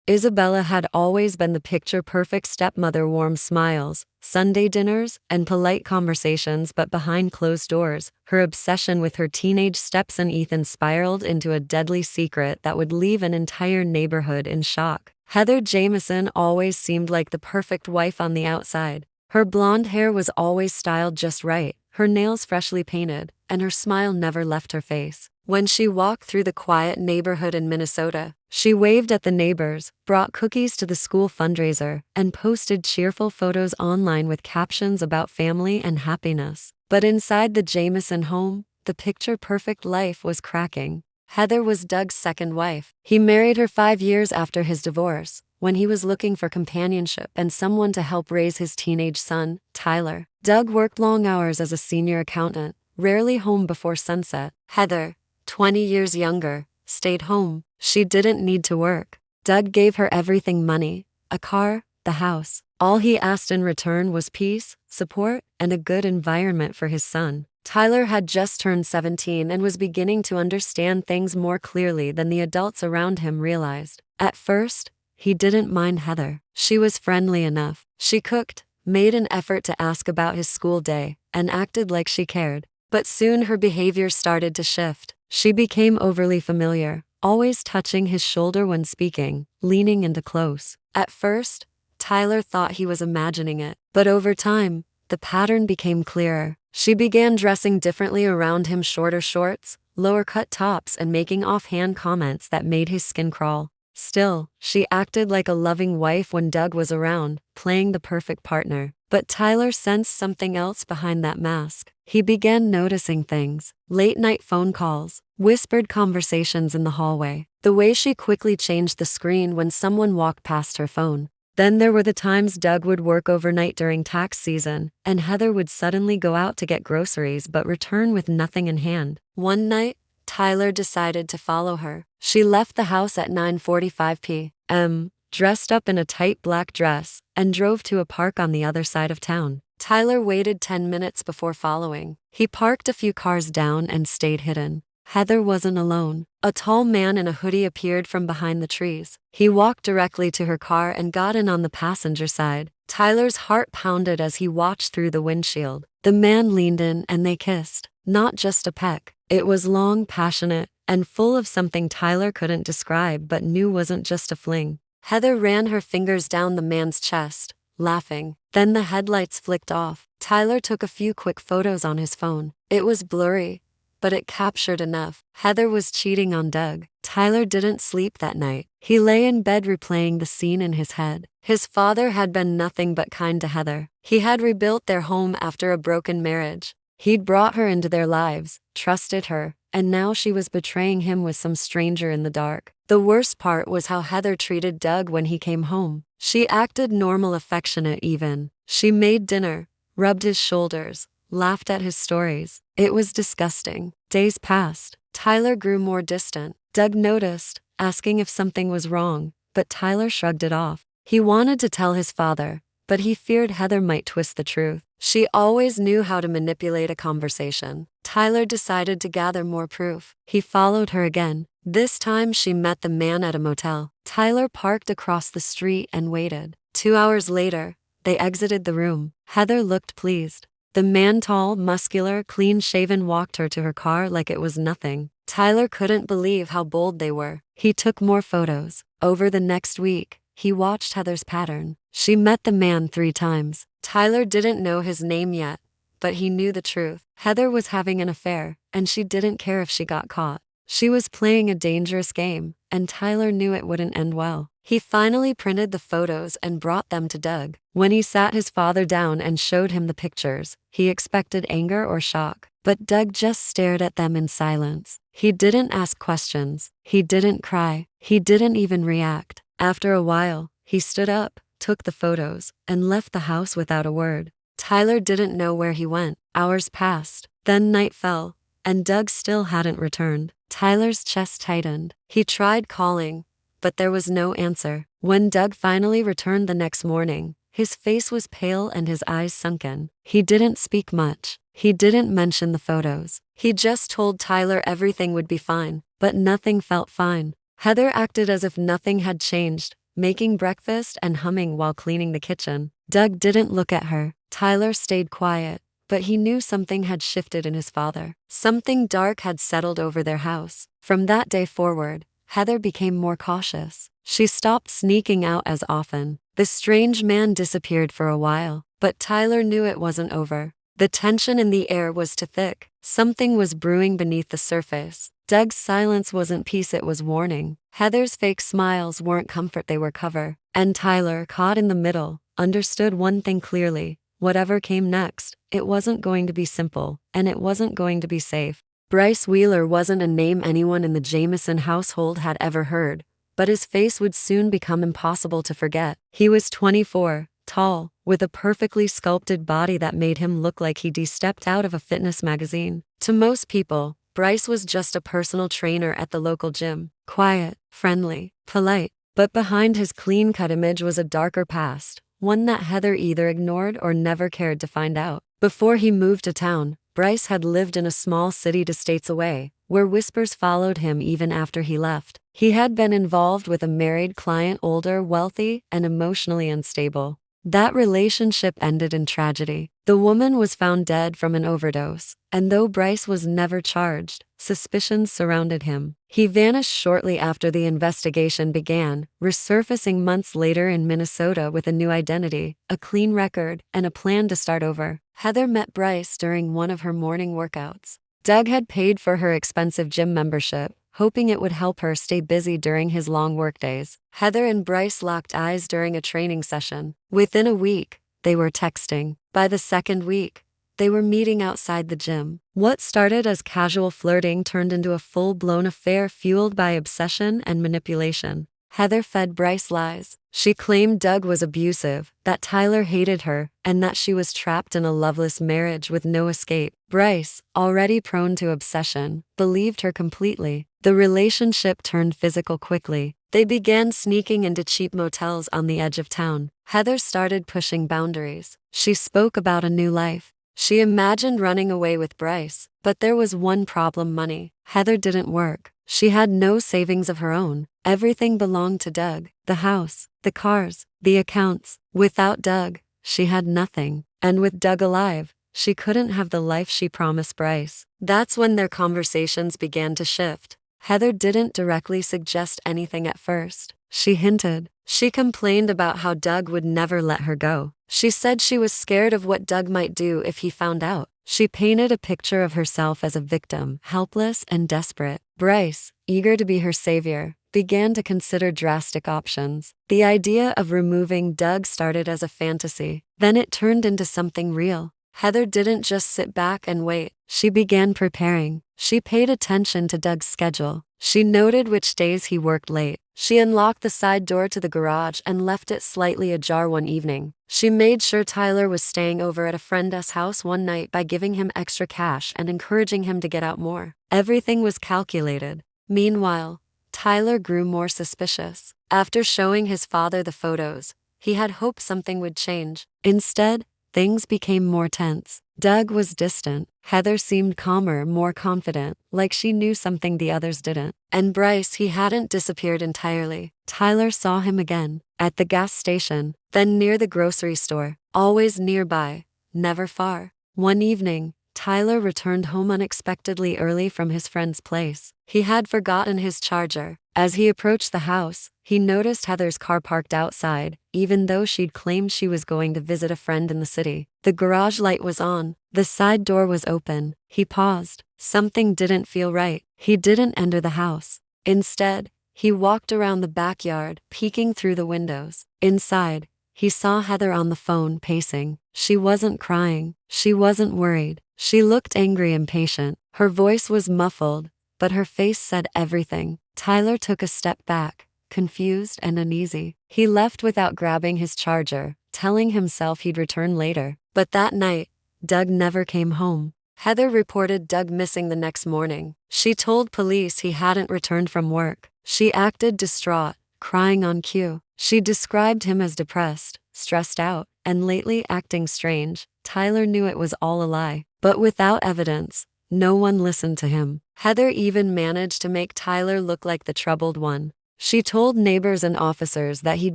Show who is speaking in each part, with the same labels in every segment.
Speaker 1: Isabella had always been the picture-perfect stepmother, warm smiles, Sunday dinners, and polite conversations, but behind closed doors, her obsession with her teenage stepson Ethan spiraled into a deadly secret that would leave an entire neighborhood in shock. Heather Jameson always seemed like the perfect wife on the outside. Her blonde hair was always styled just right, her nails freshly painted, and her smile never left her face. When she walked through the quiet neighborhood in Minnesota, she waved at the neighbors, brought cookies to the school fundraiser, and posted cheerful photos online with captions about family and happiness. But inside the Jameson home, the picture-perfect life was cracking. Heather was Doug's second wife. He married her 5 years after his divorce, when he was looking for companionship and someone to help raise his teenage son, Tyler. Doug worked long hours as a senior accountant, rarely home before sunset. Heather, 20 years younger, stayed home. She didn't need to work. Doug gave her everything: money, a car, the house. All he asked in return was peace, support, and a good environment for his son. Tyler had just turned 17 and was beginning to understand things more clearly than the adults around him realized. At first, he didn't mind Heather. She was friendly enough. She cooked, made an effort to ask about his school day, and acted like she cared. But soon her behavior started to shift. She became overly familiar, always touching his shoulder when speaking, leaning into close. At first, Tyler thought he was imagining it, but over time, the pattern became clearer. She began dressing differently around him: shorter shorts, lower-cut tops, and making offhand comments that made his skin crawl. Still, she acted like a loving wife when Doug was around, playing the perfect partner. But Tyler sensed something else behind that mask. He began noticing things: late-night phone calls, whispered conversations in the hallway, the way she quickly changed the screen when someone walked past her phone. Then there were the times Doug would work overnight during tax season, and Heather would suddenly go out to get groceries but return with nothing in hand. One night, Tyler decided to follow her. She left the house at 9:45 p.m., dressed up in a tight black dress, and drove to a park on the other side of town. Tyler waited 10 minutes before following. He parked a few cars down and stayed hidden. Heather wasn't alone. A tall man in a hoodie appeared from behind the trees. He walked directly to her car and got in on the passenger side. Tyler's heart pounded as he watched through the windshield. The man leaned in and they kissed. Not just a peck. It was long, passionate, and full of something Tyler couldn't describe but knew wasn't just a fling. Heather ran her fingers down the man's chest, laughing. Then the headlights flicked off. Tyler took a few quick photos on his phone. It was blurry, but it captured enough. Heather was cheating on Doug. Tyler didn't sleep that night. He lay in bed replaying the scene in his head. His father had been nothing but kind to Heather. He had rebuilt their home after a broken marriage. He'd brought her into their lives, trusted her, and now she was betraying him with some stranger in the dark. The worst part was how Heather treated Doug when he came home. She acted normal, affectionate even. She made dinner, rubbed his shoulders, laughed at his stories. It was disgusting. Days passed. Tyler grew more distant. Doug noticed, asking if something was wrong, but Tyler shrugged it off. He wanted to tell his father, but he feared Heather might twist the truth. She always knew how to manipulate a conversation. Tyler decided to gather more proof. He followed her again. This time she met the man at a motel. Tyler parked across the street and waited. 2 hours later, they exited the room. Heather looked pleased. The man, tall, muscular, clean-shaven, walked her to her car like it was nothing. Tyler couldn't believe how bold they were. He took more photos. Over the next week, he watched Heather's pattern. She met the man 3 times. Tyler didn't know his name yet, but he knew the truth. Heather was having an affair, and she didn't care if she got caught. She was playing a dangerous game, and Tyler knew it wouldn't end well. He finally printed the photos and brought them to Doug. When he sat his father down and showed him the pictures, he expected anger or shock. But Doug just stared at them in silence. He didn't ask questions. He didn't cry. He didn't even react. After a while, he stood up, took the photos, and left the house without a word. Tyler didn't know where he went. Hours passed. Then night fell, and Doug still hadn't returned. Tyler's chest tightened. He tried calling, but there was no answer. When Doug finally returned the next morning, his face was pale and his eyes sunken. He didn't speak much. He didn't mention the photos. He just told Tyler everything would be fine, but nothing felt fine. Heather acted as if nothing had changed, making breakfast and humming while cleaning the kitchen. Doug didn't look at her. Tyler stayed quiet, but he knew something had shifted in his father. Something dark had settled over their house. From that day forward, Heather became more cautious. She stopped sneaking out as often. The strange man disappeared for a while, but Tyler knew it wasn't over. The tension in the air was too thick. Something was brewing beneath the surface. Doug's silence wasn't peace, it was warning. Heather's fake smiles weren't comfort, they were cover. And Tyler, caught in the middle, understood one thing clearly. Whatever came next, it wasn't going to be simple, and it wasn't going to be safe. Bryce Wheeler wasn't a name anyone in the Jameson household had ever heard, but his face would soon become impossible to forget. He was 24, tall, with a perfectly sculpted body that made him look like he'd stepped out of a fitness magazine. To most people, Bryce was just a personal trainer at the local gym. Quiet, friendly, polite. But behind his clean-cut image was a darker past, one that Heather either ignored or never cared to find out. Before he moved to town, Bryce had lived in a small city states away, where whispers followed him even after he left. He had been involved with a married client, older, wealthy, and emotionally unstable. That relationship ended in tragedy. The woman was found dead from an overdose, and though Bryce was never charged, suspicions surrounded him. He vanished shortly after the investigation began, resurfacing months later in Minnesota with a new identity, a clean record, and a plan to start over. Heather met Bryce during one of her morning workouts. Doug had paid for her expensive gym membership, hoping it would help her stay busy during his long workdays. Heather and Bryce locked eyes during a training session. Within a week, they were texting. By the second week, they were meeting outside the gym. What started as casual flirting turned into a full-blown affair fueled by obsession and manipulation. Heather fed Bryce lies. She claimed Doug was abusive, that Tyler hated her, and that she was trapped in a loveless marriage with no escape. Bryce, already prone to obsession, believed her completely. The relationship turned physical quickly. They began sneaking into cheap motels on the edge of town. Heather started pushing boundaries. She spoke about a new life. She imagined running away with Bryce, but there was one problem: money. Heather didn't work. She had no savings of her own. Everything belonged to Doug. The house, the cars, the accounts. Without Doug, she had nothing. And with Doug alive, she couldn't have the life she promised Bryce. That's when their conversations began to shift. Heather didn't directly suggest anything at first. She hinted. She complained about how Doug would never let her go. She said she was scared of what Doug might do if he found out. She painted a picture of herself as a victim, helpless and desperate. Bryce, eager to be her savior, began to consider drastic options. The idea of removing Doug started as a fantasy. Then it turned into something real. Heather didn't just sit back and wait. She began preparing. She paid attention to Doug's schedule. She noted which days he worked late. She unlocked the side door to the garage and left it slightly ajar one evening. She made sure Tyler was staying over at a friend's house one night by giving him extra cash and encouraging him to get out more. Everything was calculated. Meanwhile, Tyler grew more suspicious. After showing his father the photos, he had hoped something would change. Instead, things became more tense. Doug was distant. Heather seemed calmer, more confident, like she knew something the others didn't. And Bryce, he hadn't disappeared entirely. Tyler saw him again, at the gas station, then near the grocery store, always nearby, never far. One evening, Tyler returned home unexpectedly early from his friend's place. He had forgotten his charger. As he approached the house, he noticed Heather's car parked outside, even though she'd claimed she was going to visit a friend in the city. The garage light was on. The side door was open. He paused. Something didn't feel right. He didn't enter the house. Instead, he walked around the backyard, peeking through the windows. Inside, he saw Heather on the phone, pacing. She wasn't crying. She wasn't worried. She looked angry and patient. Her voice was muffled, but her face said everything. Tyler took a step back, confused and uneasy. He left without grabbing his charger, telling himself he'd return later. But that night, Doug never came home. Heather reported Doug missing the next morning. She told police he hadn't returned from work. She acted distraught, crying on cue. She described him as depressed, stressed out, and lately acting strange. Tyler knew it was all a lie. But without evidence, no one listened to him. Heather even managed to make Tyler look like the troubled one. She told neighbors and officers that he'd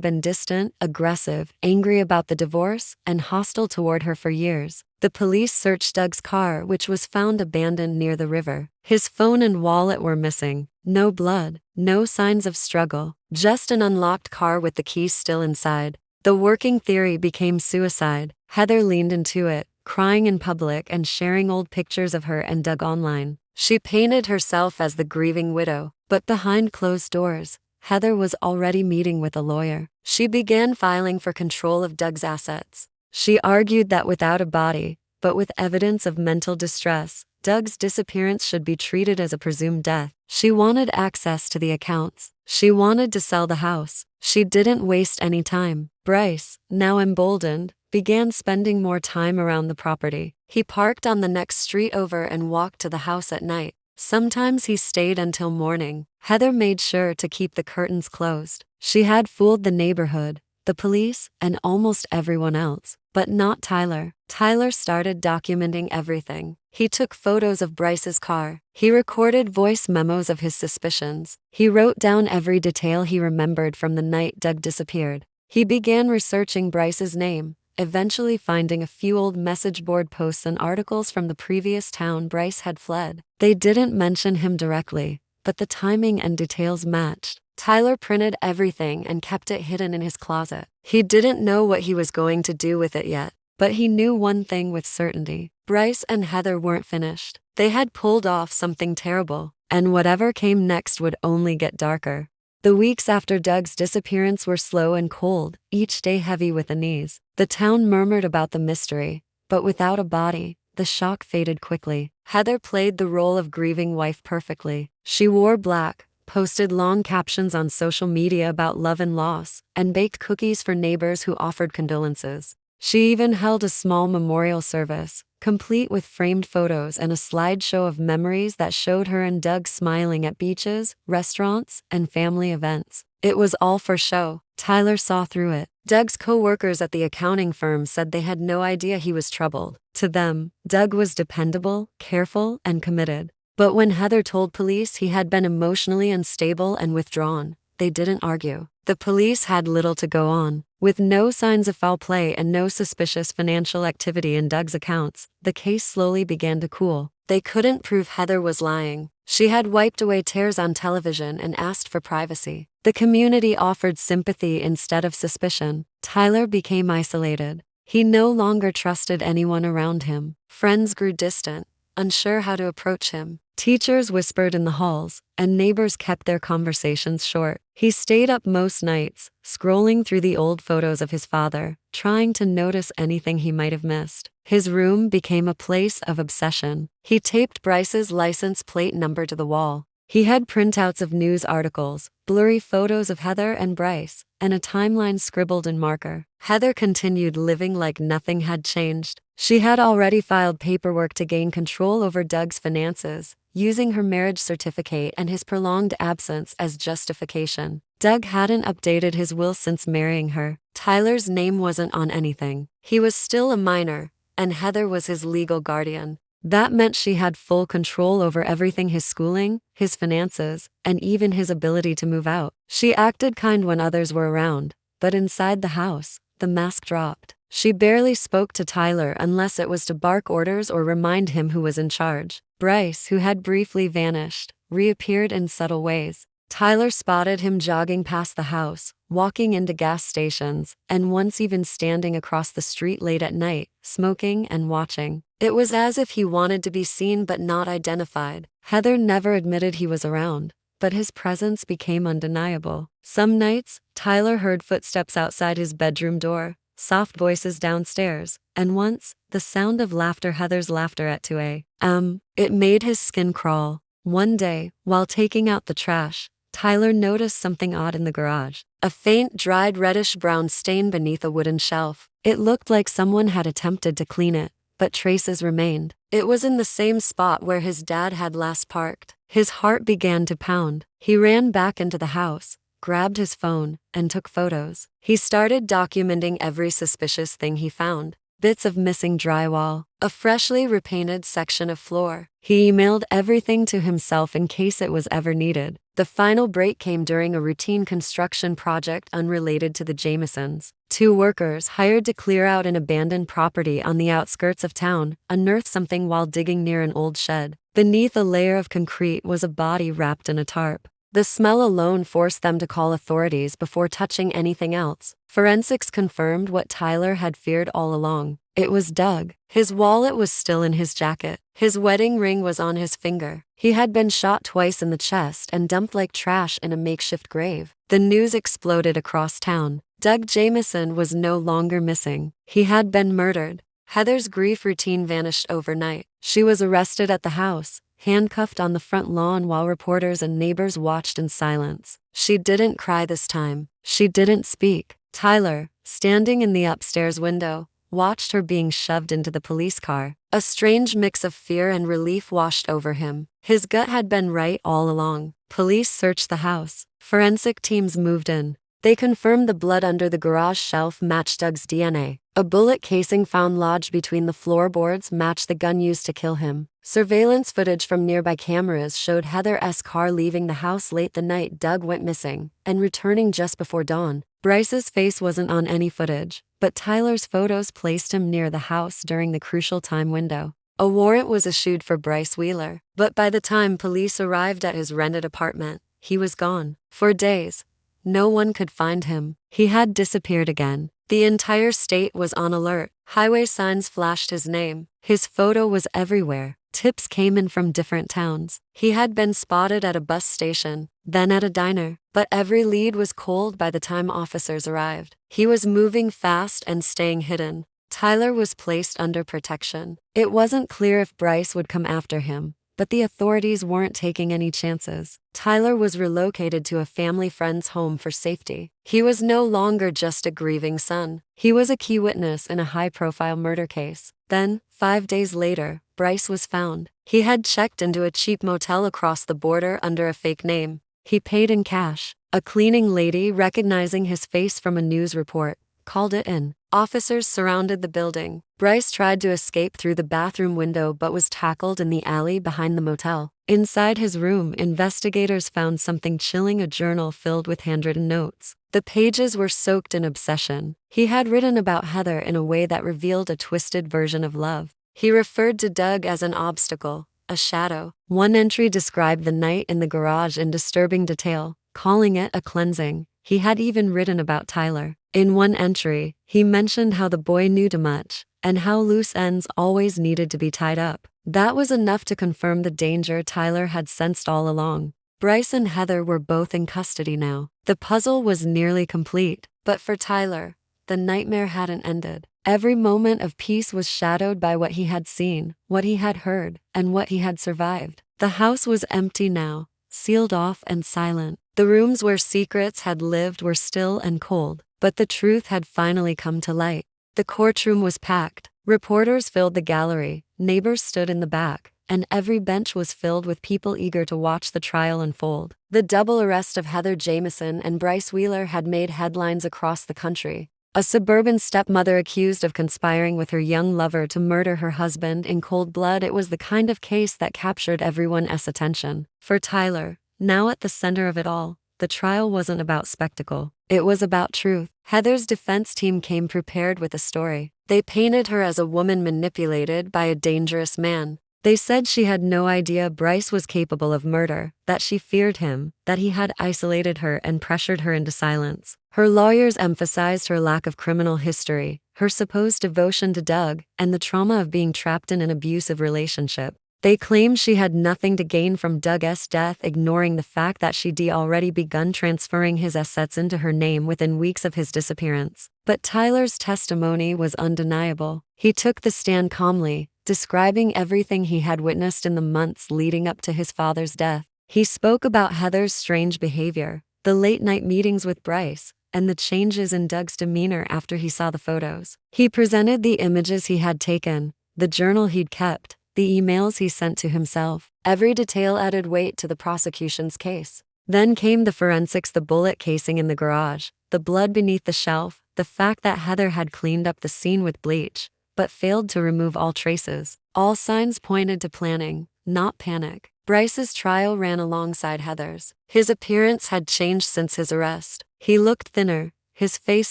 Speaker 1: been distant, aggressive, angry about the divorce, and hostile toward her for years. The police searched Doug's car, which was found abandoned near the river. His phone and wallet were missing. No blood, no signs of struggle, just an unlocked car with the keys still inside. The working theory became suicide. Heather leaned into it, crying in public and sharing old pictures of her and Doug online. She painted herself as the grieving widow, but behind closed doors, Heather was already meeting with a lawyer. She began filing for control of Doug's assets. She argued that without a body, but with evidence of mental distress, Doug's disappearance should be treated as a presumed death. She wanted access to the accounts. She wanted to sell the house. She didn't waste any time. Bryce, now emboldened, began spending more time around the property. He parked on the next street over and walked to the house at night. Sometimes he stayed until morning. Heather made sure to keep the curtains closed. She had fooled the neighborhood, the police, and almost everyone else, but not Tyler. Tyler started documenting everything. He took photos of Bryce's car. He recorded voice memos of his suspicions. He wrote down every detail he remembered from the night Doug disappeared. He began researching Bryce's name, eventually finding a few old message board posts and articles from the previous town Bryce had fled. They didn't mention him directly, but the timing and details matched. Tyler printed everything and kept it hidden in his closet. He didn't know what he was going to do with it yet, but he knew one thing with certainty. Bryce and Heather weren't finished. They had pulled off something terrible, and whatever came next would only get darker. The weeks after Doug's disappearance were slow and cold, each day heavy with unease. The town murmured about the mystery, but without a body, the shock faded quickly. Heather played the role of grieving wife perfectly. She wore black, posted long captions on social media about love and loss, and baked cookies for neighbors who offered condolences. She even held a small memorial service, complete with framed photos and a slideshow of memories that showed her and Doug smiling at beaches, restaurants, and family events. It was all for show. Tyler saw through it. Doug's co-workers at the accounting firm said they had no idea he was troubled. To them, Doug was dependable, careful, and committed. But when Heather told police he had been emotionally unstable and withdrawn, they didn't argue. The police had little to go on. With no signs of foul play and no suspicious financial activity in Doug's accounts, the case slowly began to cool. They couldn't prove Heather was lying. She had wiped away tears on television and asked for privacy. The community offered sympathy instead of suspicion. Tyler became isolated. He no longer trusted anyone around him. Friends grew distant, unsure how to approach him. Teachers whispered in the halls, and neighbors kept their conversations short. He stayed up most nights, scrolling through the old photos of his father, trying to notice anything he might have missed. His room became a place of obsession. He taped Bryce's license plate number to the wall. He had printouts of news articles, blurry photos of Heather and Bryce, and a timeline scribbled in marker. Heather continued living like nothing had changed. She had already filed paperwork to gain control over Doug's finances, using her marriage certificate and his prolonged absence as justification. Doug hadn't updated his will since marrying her. Tyler's name wasn't on anything. He was still a minor, and Heather was his legal guardian. That meant she had full control over everything: his schooling, his finances, and even his ability to move out. She acted kind when others were around, but inside the house, the mask dropped. She barely spoke to Tyler unless it was to bark orders or remind him who was in charge. Bryce, who had briefly vanished, reappeared in subtle ways. Tyler spotted him jogging past the house, walking into gas stations, and once even standing across the street late at night, smoking and watching. It was as if he wanted to be seen but not identified. Heather never admitted he was around, but his presence became undeniable. Some nights, Tyler heard footsteps outside his bedroom door, soft voices downstairs, and once, the sound of laughter, Heather's laughter at 2 a.m. It made his skin crawl. One day, while taking out the trash, Tyler noticed something odd in the garage. A faint, dried reddish-brown stain beneath a wooden shelf. It looked like someone had attempted to clean it, but traces remained. It was in the same spot where his dad had last parked. His heart began to pound. He ran back into the house, grabbed his phone, and took photos. He started documenting every suspicious thing he found. bits of missing drywall, a freshly repainted section of floor. He emailed everything to himself in case it was ever needed. The final break came during a routine construction project unrelated to the Jamesons. Two workers hired to clear out an abandoned property on the outskirts of town unearthed something while digging near an old shed. Beneath a layer of concrete was a body wrapped in a tarp. The smell alone forced them to call authorities before touching anything else. Forensics confirmed what Tyler had feared all along. It was Doug. His wallet was still in his jacket. His wedding ring was on his finger. He had been shot twice in the chest and dumped like trash in a makeshift grave. The news exploded across town. Doug Jameson was no longer missing. He had been murdered. Heather's grief routine vanished overnight. She was arrested at the house, handcuffed on the front lawn while reporters and neighbors watched in silence. She didn't cry this time. She didn't speak. Tyler, standing in the upstairs window, watched her being shoved into the police car. A strange mix of fear and relief washed over him. His gut had been right all along. Police searched the house. Forensic teams moved in. They confirmed the blood under the garage shelf matched Doug's DNA. A bullet casing found lodged between the floorboards matched the gun used to kill him. Surveillance footage from nearby cameras showed Heather's car leaving the house late the night Doug went missing and returning just before dawn. Bryce's face wasn't on any footage, but Tyler's photos placed him near the house during the crucial time window. A warrant was issued for Bryce Wheeler, but by the time police arrived at his rented apartment, he was gone. For days, no one could find him. He had disappeared again. The entire state was on alert. Highway signs flashed his name. His photo was everywhere. Tips came in from different towns. He had been spotted at a bus station, then at a diner, but every lead was cold by the time officers arrived. He was moving fast and staying hidden. Tyler was placed under protection. It wasn't clear if Bryce would come after him, but the authorities weren't taking any chances. Tyler was relocated to a family friend's home for safety. He was no longer just a grieving son. He was a key witness in a high-profile murder case. Then, 5 days later, Bryce was found. He had checked into a cheap motel across the border under a fake name. He paid in cash. A cleaning lady, recognizing his face from a news report, called it in. Officers surrounded the building. Bryce tried to escape through the bathroom window but was tackled in the alley behind the motel. Inside his room, investigators found something chilling: a journal filled with handwritten notes. The pages were soaked in obsession. He had written about Heather in a way that revealed a twisted version of love. He referred to Doug as an obstacle, a shadow. One entry described the night in the garage in disturbing detail, calling it a cleansing. He had even written about Tyler. In one entry, he mentioned how the boy knew too much, and how loose ends always needed to be tied up. That was enough to confirm the danger Tyler had sensed all along. Bryce and Heather were both in custody now. The puzzle was nearly complete, but for Tyler, the nightmare hadn't ended. Every moment of peace was shadowed by what he had seen, what he had heard, and what he had survived. The house was empty now, sealed off and silent. The rooms where secrets had lived were still and cold, but the truth had finally come to light. The courtroom was packed. Reporters filled the gallery, neighbors stood in the back, and every bench was filled with people eager to watch the trial unfold. The double arrest of Heather Jameson and Bryce Wheeler had made headlines across the country. A suburban stepmother accused of conspiring with her young lover to murder her husband in cold blood. It was the kind of case that captured everyone's attention. For Tyler, now at the center of it all, the trial wasn't about spectacle. It was about truth. Heather's defense team came prepared with a story. They painted her as a woman manipulated by a dangerous man. They said she had no idea Bryce was capable of murder, that she feared him, that he had isolated her and pressured her into silence. Her lawyers emphasized her lack of criminal history, her supposed devotion to Doug, and the trauma of being trapped in an abusive relationship. They claimed she had nothing to gain from Doug's death, ignoring the fact that she'd already begun transferring his assets into her name within weeks of his disappearance. But Tyler's testimony was undeniable. He took the stand calmly, describing everything he had witnessed in the months leading up to his father's death. He spoke about Heather's strange behavior, the late-night meetings with Bryce, and the changes in Doug's demeanor after he saw the photos. He presented the images he had taken, the journal he'd kept, the emails he sent to himself. Every detail added weight to the prosecution's case. Then came the forensics: the bullet casing in the garage, the blood beneath the shelf, the fact that Heather had cleaned up the scene with bleach, but failed to remove all traces. All signs pointed to planning, not panic. Bryce's trial ran alongside Heather's. His appearance had changed since his arrest. He looked thinner, his face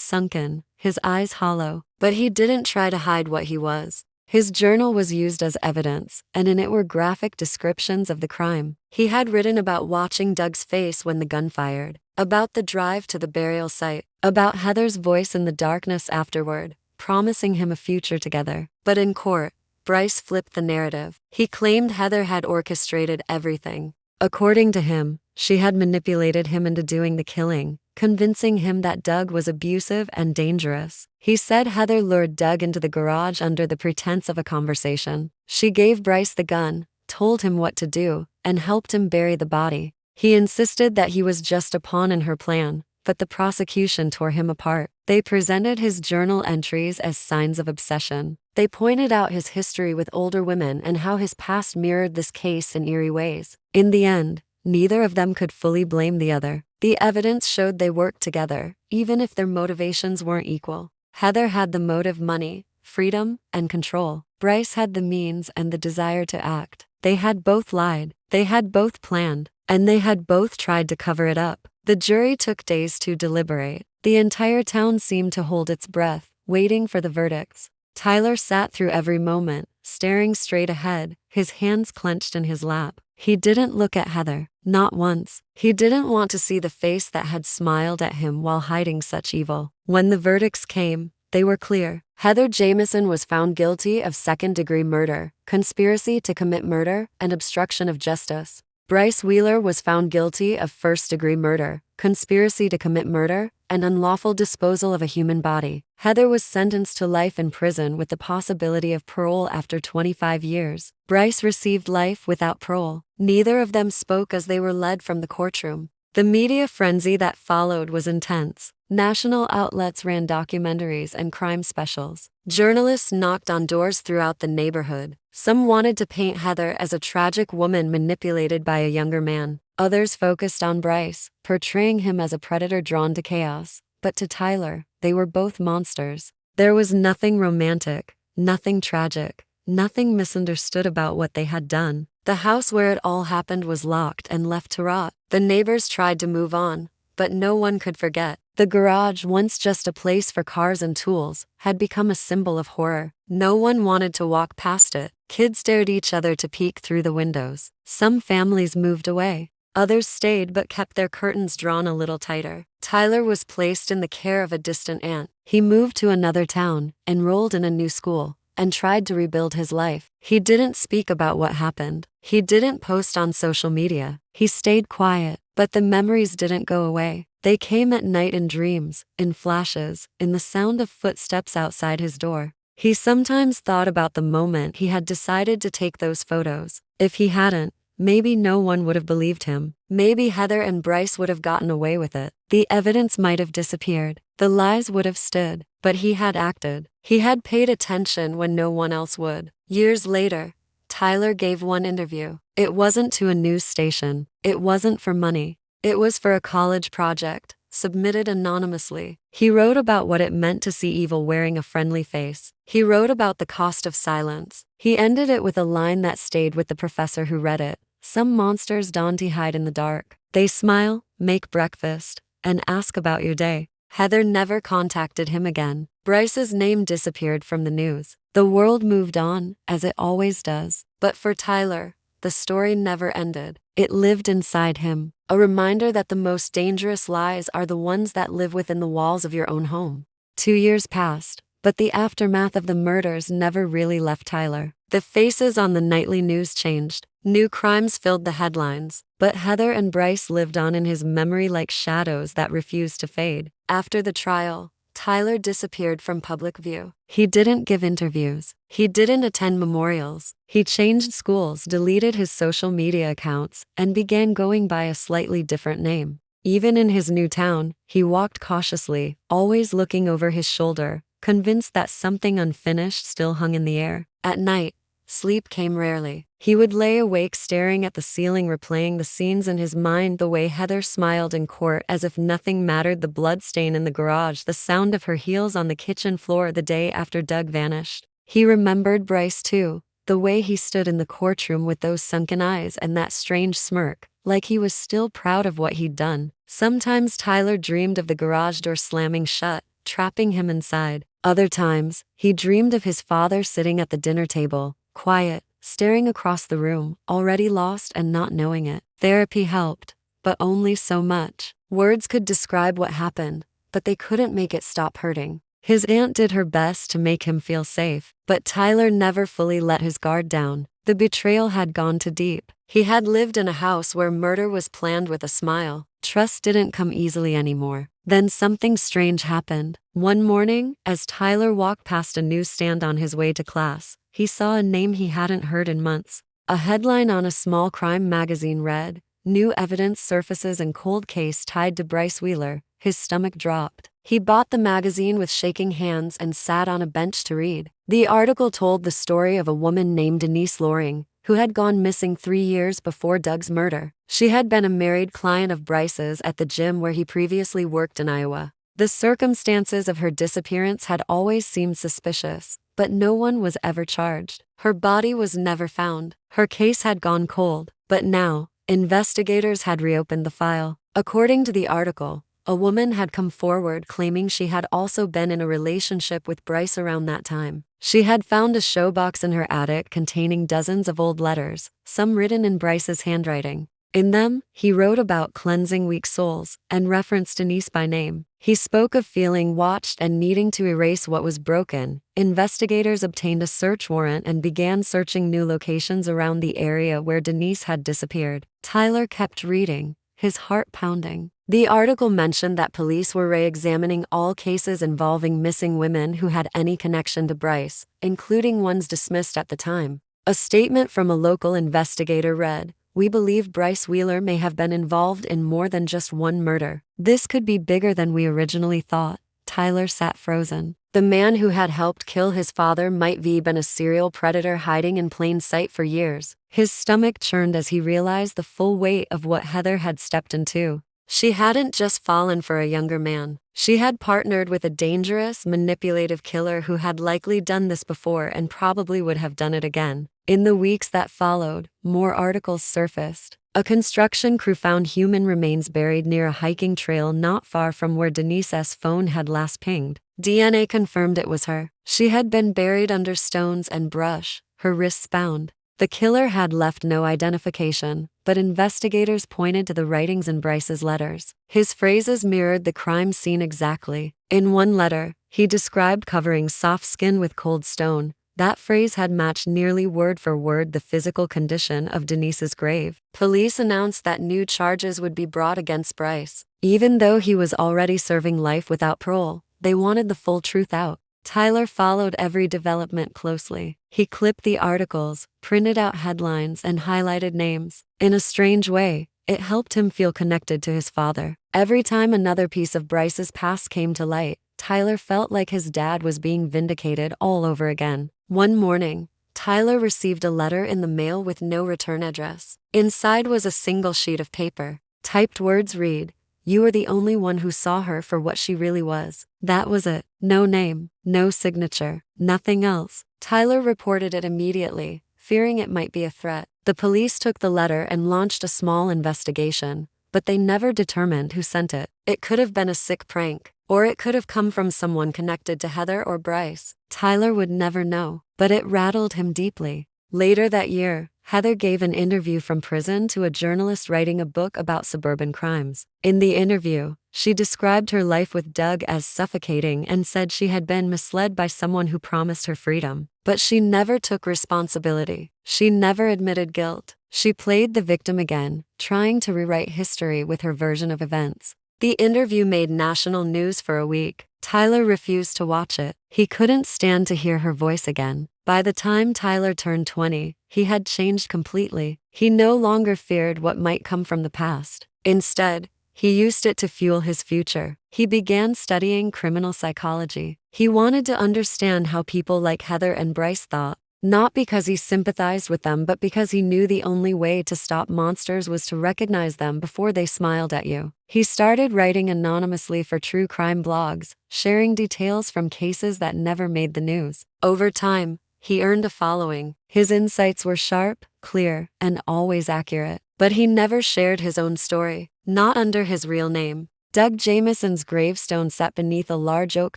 Speaker 1: sunken, his eyes hollow, but he didn't try to hide what he was. His journal was used as evidence, and in it were graphic descriptions of the crime. He had written about watching Doug's face when the gun fired, about the drive to the burial site, about Heather's voice in the darkness afterward, promising him a future together. But in court, Bryce flipped the narrative. He claimed Heather had orchestrated everything. According to him, she had manipulated him into doing the killing, convincing him that Doug was abusive and dangerous. He said Heather lured Doug into the garage under the pretense of a conversation. She gave Bryce the gun, told him what to do, and helped him bury the body. He insisted that he was just a pawn in her plan, but the prosecution tore him apart. They presented his journal entries as signs of obsession. They pointed out his history with older women and how his past mirrored this case in eerie ways. In the end, neither of them could fully blame the other. The evidence showed they worked together, even if their motivations weren't equal. Heather had the motive money, freedom, and control. Bryce had the means and the desire to act. They had both lied, they had both planned, and they had both tried to cover it up. The jury took days to deliberate. The entire town seemed to hold its breath, waiting for the verdicts. Tyler sat through every moment, staring straight ahead, his hands clenched in his lap. He didn't look at Heather, not once. He didn't want to see the face that had smiled at him while hiding such evil. When the verdicts came, they were clear. Heather Jamieson was found guilty of second-degree murder, conspiracy to commit murder, and obstruction of justice. Bryce Wheeler was found guilty of first-degree murder, conspiracy to commit murder, and unlawful disposal of a human body. Heather was sentenced to life in prison with the possibility of parole after 25 years. Bryce received life without parole. Neither of them spoke as they were led from the courtroom. The media frenzy that followed was intense. National outlets ran documentaries and crime specials. Journalists knocked on doors throughout the neighborhood. Some wanted to paint Heather as a tragic woman manipulated by a younger man. Others focused on Bryce, portraying him as a predator drawn to chaos. But to Tyler, they were both monsters. There was nothing romantic, nothing tragic, nothing misunderstood about what they had done. The house where it all happened was locked and left to rot. The neighbors tried to move on, but no one could forget. The garage, once just a place for cars and tools, had become a symbol of horror. No one wanted to walk past it. Kids dared each other to peek through the windows. Some families moved away. Others stayed but kept their curtains drawn a little tighter. Tyler was placed in the care of a distant aunt. He moved to another town, enrolled in a new school, and tried to rebuild his life. He didn't speak about what happened. He didn't post on social media. He stayed quiet, but the memories didn't go away. They came at night in dreams, in flashes, in the sound of footsteps outside his door. He sometimes thought about the moment he had decided to take those photos. If he hadn't, maybe no one would have believed him. Maybe Heather and Bryce would have gotten away with it. The evidence might have disappeared. The lies would have stood. But he had acted. He had paid attention when no one else would. Years later, Tyler gave one interview. It wasn't to a news station. It wasn't for money. It was for a college project, submitted anonymously. He wrote about what it meant to see evil wearing a friendly face. He wrote about the cost of silence. He ended it with a line that stayed with the professor who read it. Some monsters don't hide in the dark. They smile, make breakfast, and ask about your day. Heather never contacted him again. Bryce's name disappeared from the news. The world moved on, as it always does. But for Tyler, the story never ended. It lived inside him, a reminder that the most dangerous lies are the ones that live within the walls of your own home. 2 years passed, but the aftermath of the murders never really left Tyler. The faces on the nightly news changed. New crimes filled the headlines, but Heather and Bryce lived on in his memory like shadows that refused to fade. After the trial, Tyler disappeared from public view. He didn't give interviews. He didn't attend memorials. He changed schools, deleted his social media accounts, and began going by a slightly different name. Even in his new town, he walked cautiously, always looking over his shoulder, convinced that something unfinished still hung in the air. At night, sleep came rarely. He would lay awake staring at the ceiling, replaying the scenes in his mind, the way Heather smiled in court as if nothing mattered, the blood stain in the garage, the sound of her heels on the kitchen floor the day after Doug vanished. He remembered Bryce too, the way he stood in the courtroom with those sunken eyes and that strange smirk, like he was still proud of what he'd done. Sometimes Tyler dreamed of the garage door slamming shut, trapping him inside. Other times, he dreamed of his father sitting at the dinner table, quiet, staring across the room, already lost and not knowing it. Therapy helped, but only so much. Words could describe what happened, but they couldn't make it stop hurting. His aunt did her best to make him feel safe, but Tyler never fully let his guard down. The betrayal had gone too deep. He had lived in a house where murder was planned with a smile. Trust didn't come easily anymore. Then something strange happened. One morning, as Tyler walked past a newsstand on his way to class, he saw a name he hadn't heard in months. A headline on a small crime magazine read, "New evidence surfaces in cold case tied to Bryce Wheeler." His stomach dropped. He bought the magazine with shaking hands and sat on a bench to read. The article told the story of a woman named Denise Loring, who had gone missing 3 years before Doug's murder. She had been a married client of Bryce's at the gym where he previously worked in Iowa. The circumstances of her disappearance had always seemed suspicious, but no one was ever charged. Her body was never found. Her case had gone cold, but now, investigators had reopened the file. According to the article, a woman had come forward claiming she had also been in a relationship with Bryce around that time. She had found a showbox in her attic containing dozens of old letters, some written in Bryce's handwriting. In them, he wrote about cleansing weak souls and referenced Denise by name. He spoke of feeling watched and needing to erase what was broken. Investigators obtained a search warrant and began searching new locations around the area where Denise had disappeared. Tyler kept reading, his heart pounding. The article mentioned that police were re-examining all cases involving missing women who had any connection to Bryce, including ones dismissed at the time. A statement from a local investigator read, "We believe Bryce Wheeler may have been involved in more than just one murder. This could be bigger than we originally thought." Tyler sat frozen. The man who had helped kill his father might have been a serial predator hiding in plain sight for years. His stomach churned as he realized the full weight of what Heather had stepped into. She hadn't just fallen for a younger man. She had partnered with a dangerous, manipulative killer who had likely done this before and probably would have done it again. In the weeks that followed, more articles surfaced. A construction crew found human remains buried near a hiking trail not far from where Denise's phone had last pinged. DNA confirmed it was her. She had been buried under stones and brush, her wrists bound. The killer had left no identification, but investigators pointed to the writings in Bryce's letters. His phrases mirrored the crime scene exactly. In one letter, he described covering soft skin with cold stone. That phrase had matched nearly word for word the physical condition of Denise's grave. Police announced that new charges would be brought against Bryce. Even though he was already serving life without parole, they wanted the full truth out. Tyler followed every development closely. He clipped the articles, printed out headlines, and highlighted names. In a strange way, it helped him feel connected to his father. Every time another piece of Bryce's past came to light, Tyler felt like his dad was being vindicated all over again. One morning, Tyler received a letter in the mail with no return address. Inside was a single sheet of paper. Typed words read, "You are the only one who saw her for what she really was." That was it. No name, no signature, nothing else. Tyler reported it immediately, fearing it might be a threat. The police took the letter and launched a small investigation, but they never determined who sent it. It could have been a sick prank, or it could have come from someone connected to Heather or Bryce. Tyler would never know, but it rattled him deeply. Later that year, Heather gave an interview from prison to a journalist writing a book about suburban crimes. In the interview, she described her life with Doug as suffocating and said she had been misled by someone who promised her freedom. But she never took responsibility. She never admitted guilt. She played the victim again, trying to rewrite history with her version of events. The interview made national news for a week. Tyler refused to watch it. He couldn't stand to hear her voice again. By the time Tyler turned 20, he had changed completely. He no longer feared what might come from the past. Instead, he used it to fuel his future. He began studying criminal psychology. He wanted to understand how people like Heather and Bryce thought. Not because he sympathized with them, but because he knew the only way to stop monsters was to recognize them before they smiled at you. He started writing anonymously for true crime blogs, sharing details from cases that never made the news. Over time, he earned a following. His insights were sharp, clear, and always accurate. But he never shared his own story, not under his real name. Doug Jamison's gravestone sat beneath a large oak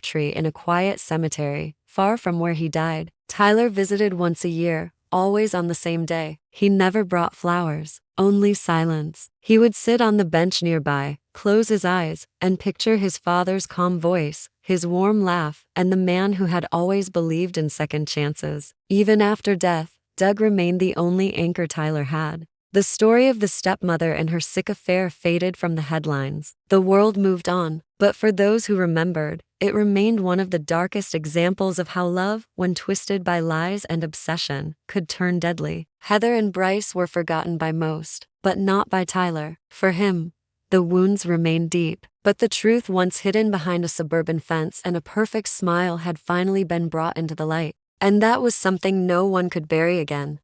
Speaker 1: tree in a quiet cemetery, far from where he died. Tyler visited once a year, always on the same day. He never brought flowers, only silence. He would sit on the bench nearby, close his eyes, and picture his father's calm voice, his warm laugh, and the man who had always believed in second chances. Even after death, Doug remained the only anchor Tyler had. The story of the stepmother and her sick affair faded from the headlines. The world moved on, but for those who remembered, it remained one of the darkest examples of how love, when twisted by lies and obsession, could turn deadly. Heather and Bryce were forgotten by most, but not by Tyler. For him, the wounds remained deep, but the truth once hidden behind a suburban fence and a perfect smile had finally been brought into the light. And that was something no one could bury again.